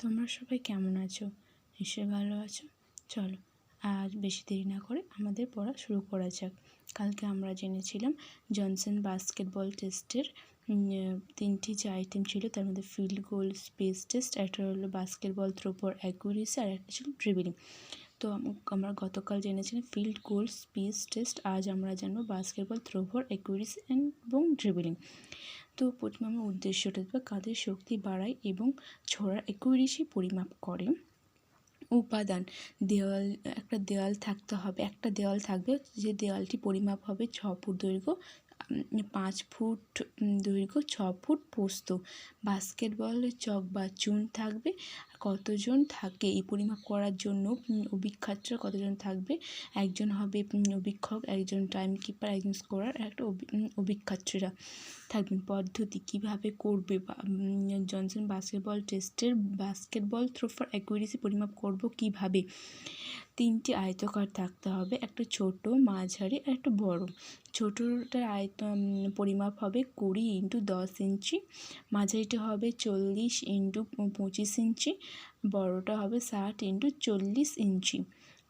তোমরা সবাই কেমন আছো? নিশ্চয়ই ভালো আছো। চলো আজ বেশি দেরি না করে আমাদের পড়া শুরু করা যাক। কালকে আমরা জেনেছিলাম জনসন বাস্কেটবল টেস্টের তিনটি যে আইটেম ছিল তার মধ্যে ফিল্ড গোল, স্পেস টেস্ট, একটা হলো বাস্কেটবল থ্রো ফর অ্যাকুরেসি আর একটা ছিল ড্রিবলিং। তো আমরা গতকাল জেনেছিলাম ফিল্ড গোল, স্পেস টেস্ট। আজ আমরা জানবো বাস্কেটবল থ্রো ফর অ্যাকুরেসি এবং ড্রিবলিং। তো প্রথমে আমরা উদ্দেশ্যটা দেখব, কাদের শক্তি বাড়ায় এবং ছোড়ার অ্যাকুরেসি পরিমাপ করে। উপাদান, দেওয়াল, একটা দেওয়াল থাকতে হবে, একটা দেওয়াল থাকবে যে দেওয়ালটি পরিমাপ হবে 6 ফুট দৈর্ঘ্য, 5 ফুট দৈর্ঘ্য, 6 ফুট প্রস্থ। বাস্কেটবলের চক বা চুন থাকবে। কতজন থাকে এই পরিমাপ করার জন্য? অভিক্ষাত্রা কতজন থাকবে? একজন হবে অভীক্ষক, একজন টাইম কিপার, একজন স্কোরার, একটা অভিক্ষাত্রীরা থাকবেন। পদ্ধতি কিভাবে করবে? জনসন বাস্কেটবল টেস্টের বাস্কেটবল থ্রো ফর অ্যাকুরেসি পরিমাপ করব কিভাবে? 3টি আয়তকার থাকতে হবে, একটা ছোট, মাঝারি আর একটা বড়। ছোটোটার পরিমাপ হবে 20 × 10 ইঞ্চি, মাঝারিটা হবে 40 × 25 ইঞ্চি, বড়টা হবে 60 × 40 ইঞ্চি।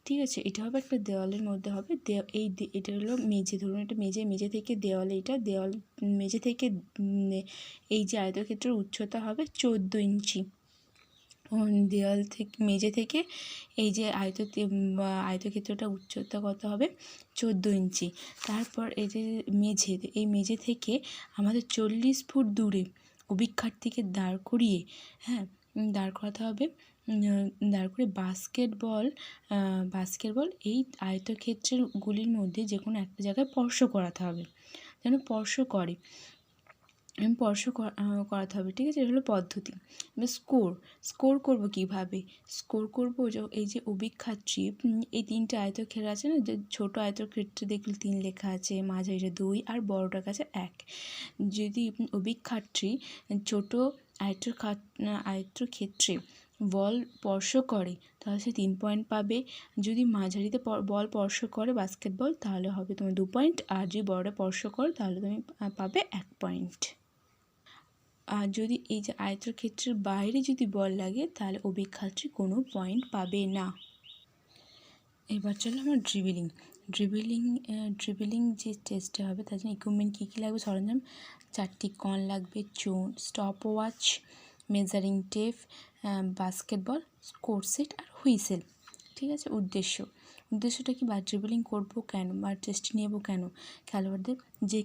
ঠিক আছে, এটা হবে একটা দেওয়ালের মধ্যে হবে। এটা হলো মেঝে, ধরুন এটা মেঝে থেকে দেওয়ালে, এটা দেওয়াল মেঝে থেকে এই যে আয়তক্ষেত্রের উচ্চতা হবে 14 ইঞ্চি। দেওয়াল থেকে মেঝে থেকে এই যে আয়তক্ষেত্রটা উচ্চতা কত হবে? 14 ইঞ্চি। তারপর এই যে মেঝে থেকে আমাদের 40 ফুট দূরে অভিক্ষার্থীকে দাঁড় করিয়ে দাঁড় করাতে হবে। দাঁড় করে বাস্কেটবল এই আয়তক্ষেত্রের গুলির মধ্যে যে কোনো একটা জায়গায় স্পর্শ করাতে হবে, যেন স্পর্শ করাতে হবে। ঠিক আছে, এটা হলো পদ্ধতি। এবার স্কোর করব কিভাবে? স্কোর করব এই যে অভিক্ষাত্রী, এই 3টে আয়তক্ষেত্র আছে না, যে ছোটো আয়তক্ষেত্রে দেখলে 3 লেখা আছে, মাঝারিটা 2 আর বড়টার কাছে 1। যদি অভিক্ষাত্রী ছোটো আয়তক্ষেত্রে বল স্পর্শ করে তাহলে সে 3 পয়েন্ট পাবে। যদি মাঝারিতে বল স্পর্শ করে বাস্কেটবল তাহলে হবে তোমার 2 পয়েন্ট, আর যদি বড়টা স্পর্শ করে তাহলে তুমি পাবে 1 পয়েন্ট। আর যদি এই যে আয়তক্ষেত্রের বাইরে যদি বল লাগে তাহলে অভিক্ষাত্রী কোনো পয়েন্ট পাবে না। এবার চলো আমার ড্রিবলিং যে টেস্টটা হবে তার জন্য ইকুইপমেন্ট কী লাগবে? সরঞ্জাম 4টি কর্ন লাগবে, চুন, stop watch, measuring tape, basketball, score set আর হুইসেল। ঠিক আছে, উদ্দেশ্যটা কি? বা ড্রিবলিং করবো কেন বা টেস্ট নেব কেন?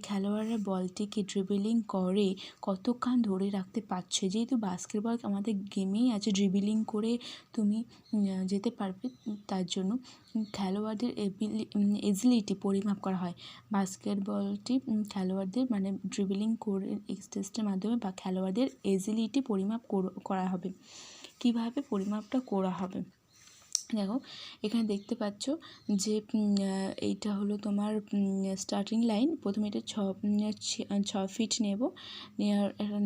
খেলোয়াড়রা বলটিকে ড্রিবলিং করে কতক্ষণ ধরে রাখতে পারছে। যেহেতু বাস্কেটবল আমাদের গেমেই আছে, ড্রিবলিং করে তুমি যেতে পারবে, তার জন্য খেলোয়াড়দের এজিলিটি পরিমাপ করা হয়। বাস্কেটবলটি খেলোয়াড়দের মানে ড্রিবলিং করে টেস্টের মাধ্যমে বা খেলোয়াড়দের এজিলিটি পরিমাপ করা হবে। কিভাবে পরিমাপটা করা হবে? দেখো, এখানে দেখতে পাচ্ছ যে এইটা হলো তোমার স্টার্টিং লাইন। প্রথমে এটা 6 ফিট নেব,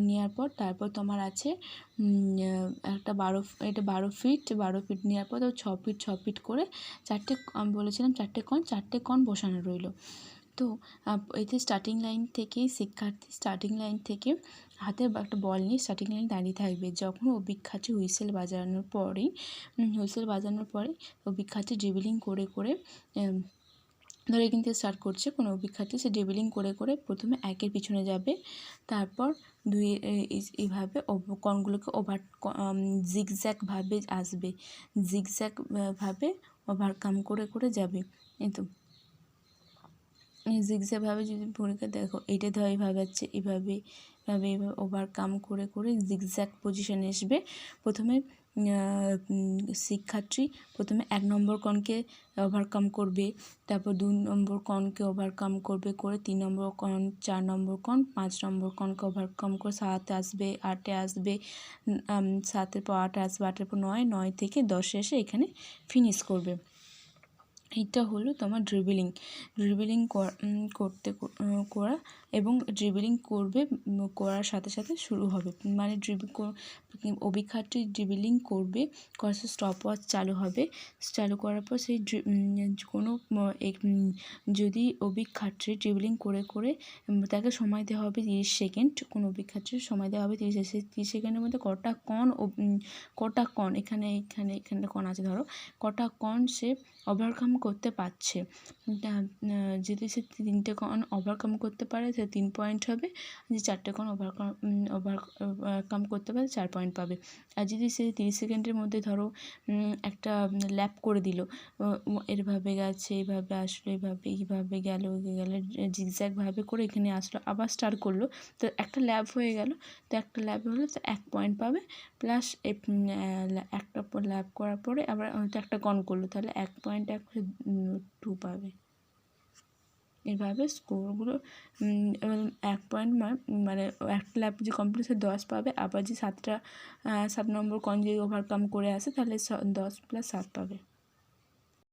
নেওয়ার পর তারপর তোমার আছে একটা 12 ফিট নেওয়ার পর 6 ফিট করে আমি বলেছিলাম 4টে কণ বসানো রইল। তো এতে স্টার্টিং লাইন থেকে হাতে একটা বল নিয়ে স্টার্টিং লাইন দাঁড়িয়ে থাকবে। যখন অভিক্ষাত্রী হুইসেল বাজানোর পরে অভিক্ষাত্রী ড্রিবলিং করে ধরে কিন্তু স্টার্ট করছে কোনো অভিক্ষাত্রী, সে ড্রিবলিং করে প্রথমে 1-এর পিছনে যাবে, তারপর 2 এইভাবে কণগুলোকে জিগজ্যাগভাবে আসবে, জিগজ্যাগভাবে ওভারকাম করে যাবে। কিন্তু জিগজ্যাগভাবে যদি পরীক্ষা দেখো, এটা ধর এইভাবে আছে, এইভাবে ওভারকাম করে জিগজ্যাগ পজিশনে আসবে। প্রথমে শিক্ষার্থী 1 নম্বর কণকে ওভারকাম করবে, তারপর 2 নম্বর কণকে ওভারকাম করে 3 নম্বর কণ, 4 নম্বর কণ, 5 নম্বর কণকে ওভারকাম করে 7 আসবে, 8-এ আসবে, 7-এর পর 8 আসবে, 8-এর পর 9 থেকে 10-এ এসে এখানে ফিনিশ করবে। এইটা হলো তোমার ড্রিবলিং করা এবং ড্রিবলিং করবে, করার সাথে সাথে শুরু হবে, মানে অভিক্ষারটি ড্রিবলিং করবে, স্টপ ওয়াচ চালু হবে, চালু করার পর সেই কোনো যদি অভিক্ষারটি ড্রিবলিং করে করে তাকে সময় দেওয়া হবে 30 সেকেন্ড, কোনো অভিক্ষারটির সময় দেওয়া হবে 30 সেকেন্ডের মধ্যে কটা কণ এখানে কণ আছে ধরো, কটা কণ সে ওভারকাম করতে পারছে। যদি সে 3টে কণ ওভারকাম করতে পারে সে 3 পয়েন্ট হবে, যে 4টে কণ ওভারকাম করতে পারে 4 পয়েন্ট পাবে। আর যদি সে 30 সেকেন্ডের মধ্যে ধরো একটা ল্যাপ করে দিল, এভাবে গেছে, এইভাবে আসলো, এইভাবে গেল, জিগজ্যাগভাবে করে এখানে আসলো, আবার স্টার্ট করলো, তো একটা ল্যাপ হয়ে গেল। তো একটা ল্যাপ হলে তো 1 পয়েন্ট পাবে, প্লাস একটা ল্যাপ করার পরে আবার হয়তো একটা কণ করলো, তাহলে 1 পয়েন্ট 2 পাবে। এভাবে স্কোরগুলো 1 পয়েন্ট মানে একটা ল্যাপ যে কমপ্লিট 10 পাবে, আবার যে 7 নম্বর কণ যদি ওভারকাম করে আসে তাহলে 10 + 7 পাবে।